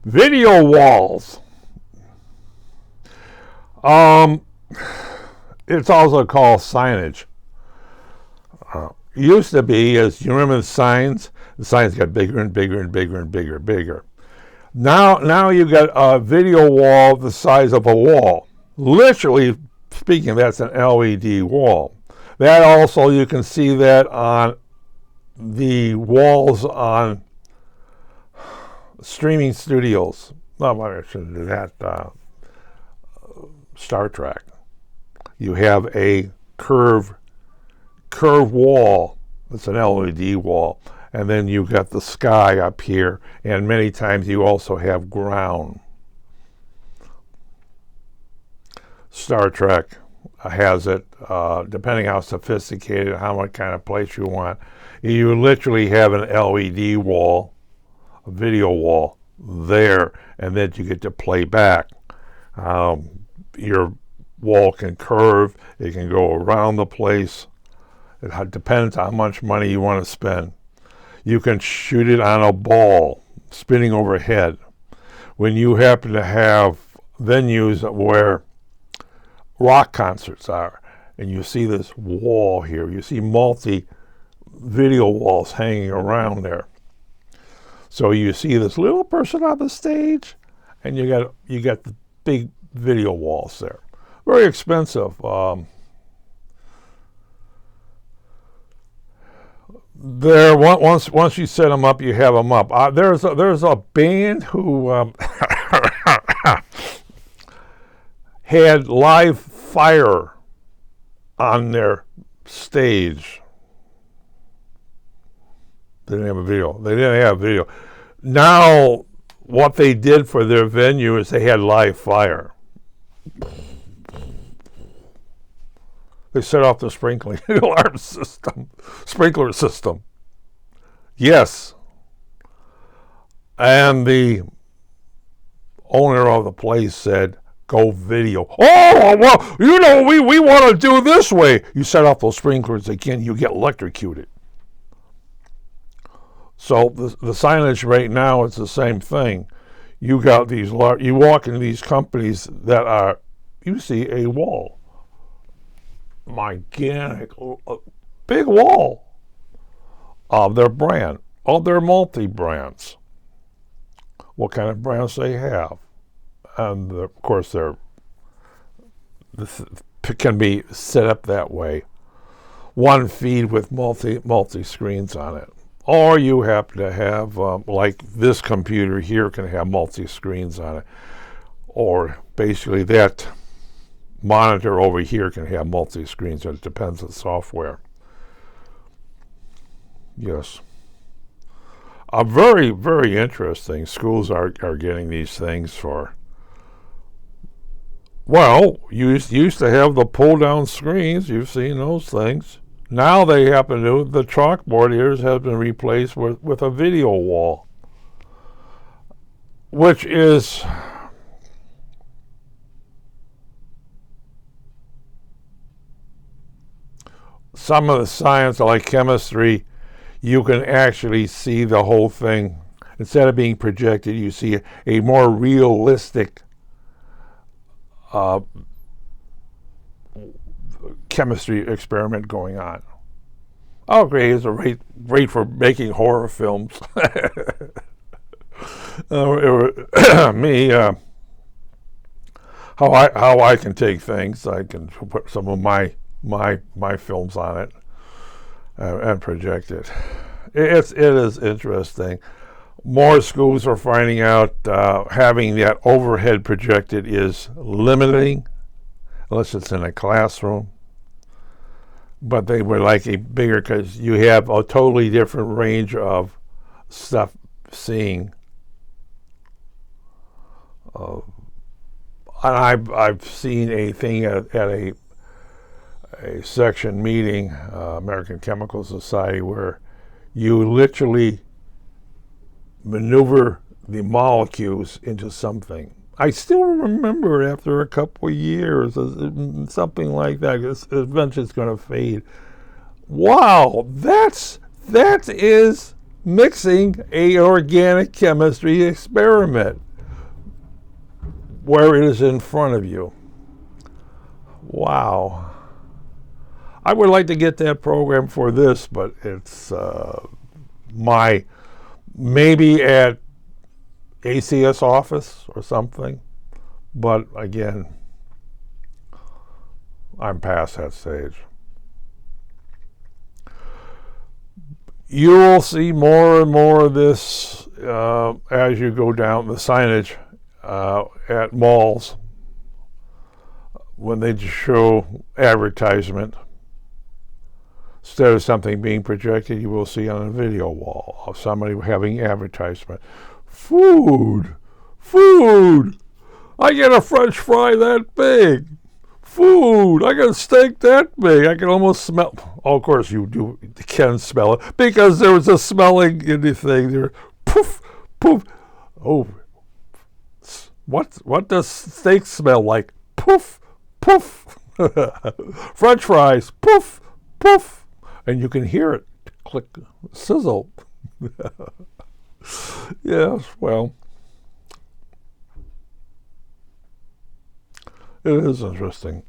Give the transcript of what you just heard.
Video walls. It's also called signage. Used to be, as you remember the signs got bigger and bigger and bigger and bigger and bigger. Now you got a video wall the size of a wall. Literally speaking, that's an LED wall. That also, you can see that on the walls on streaming studios. Well, I shouldn't do that. Star Trek. You have a curved wall. It's an LED wall. And then you've got the sky up here. And many times you also have ground. Star Trek has it, depending how sophisticated, how much kind of place you want. You literally have an LED wall, a video wall there, and then you get to play back. Your wall can curve, it can go around the place. It depends how much money you want to spend. You can shoot it on a ball, spinning overhead. When you happen to have venues where rock concerts are, and you see this wall here, you see multi-video walls hanging around there. So you see this little person on the stage, and you got the big video walls there. Very expensive. There, once you set them up, you have them up. There's a band who had live fire on their stage. They didn't have a video. Now, what they did for their venue is they had live fire. They set off the sprinkler system. Yes. And the owner of the place said, go video. Oh, well, we want to do this way. You set off those sprinklers again, you get electrocuted. So the signage right now is the same thing. You got these you walk into these companies that are, you see a wall. Gigantic, big wall of their brand, of their multi-brands. What kind of brands they have. And of course, this can be set up that way. One feed with multi screens on it. Or you happen to have, like this computer here can have multi screens on it. Or basically that monitor over here can have multi screens. It depends on the software. Yes. Very, very interesting. Schools are getting these things for. Well, you used to have the pull-down screens. You've seen those things. Now they happen to, the chalkboard here has been replaced with a video wall, which is some of the science, like chemistry, you can actually see the whole thing. Instead of being projected, you see a more realistic chemistry experiment going on. Oh, great! It's great for making horror films. Me, how I can take things, I can put some of my films on it and project it. It is interesting. More schools are finding out having that overhead projected is limiting, unless it's in a classroom. But they would like a bigger, because you have a totally different range of stuff seeing. And I've seen a thing at a section meeting, American Chemical Society, where you literally maneuver the molecules into something. I still remember it after a couple of years, something like that. Eventually it's going to fade. Wow, that is mixing a organic chemistry experiment. where it is in front of you. Wow. I would like to get that program for this, but it's maybe at ACS office or something. But again, I'm past that stage. You will see more and more of this as you go down the signage at malls when they just show advertisement. Instead of something being projected, you will see on a video wall of somebody having advertisement. Food! Food! I get a French fry that big! Food! I got a steak that big! I can almost smell... Oh, of course you can smell it, because there was a smelling in the thing there. Poof! Poof! Oh, what does steak smell like? Poof! Poof! French fries! Poof! Poof! And you can hear it click, sizzle. Yes, well, it is interesting.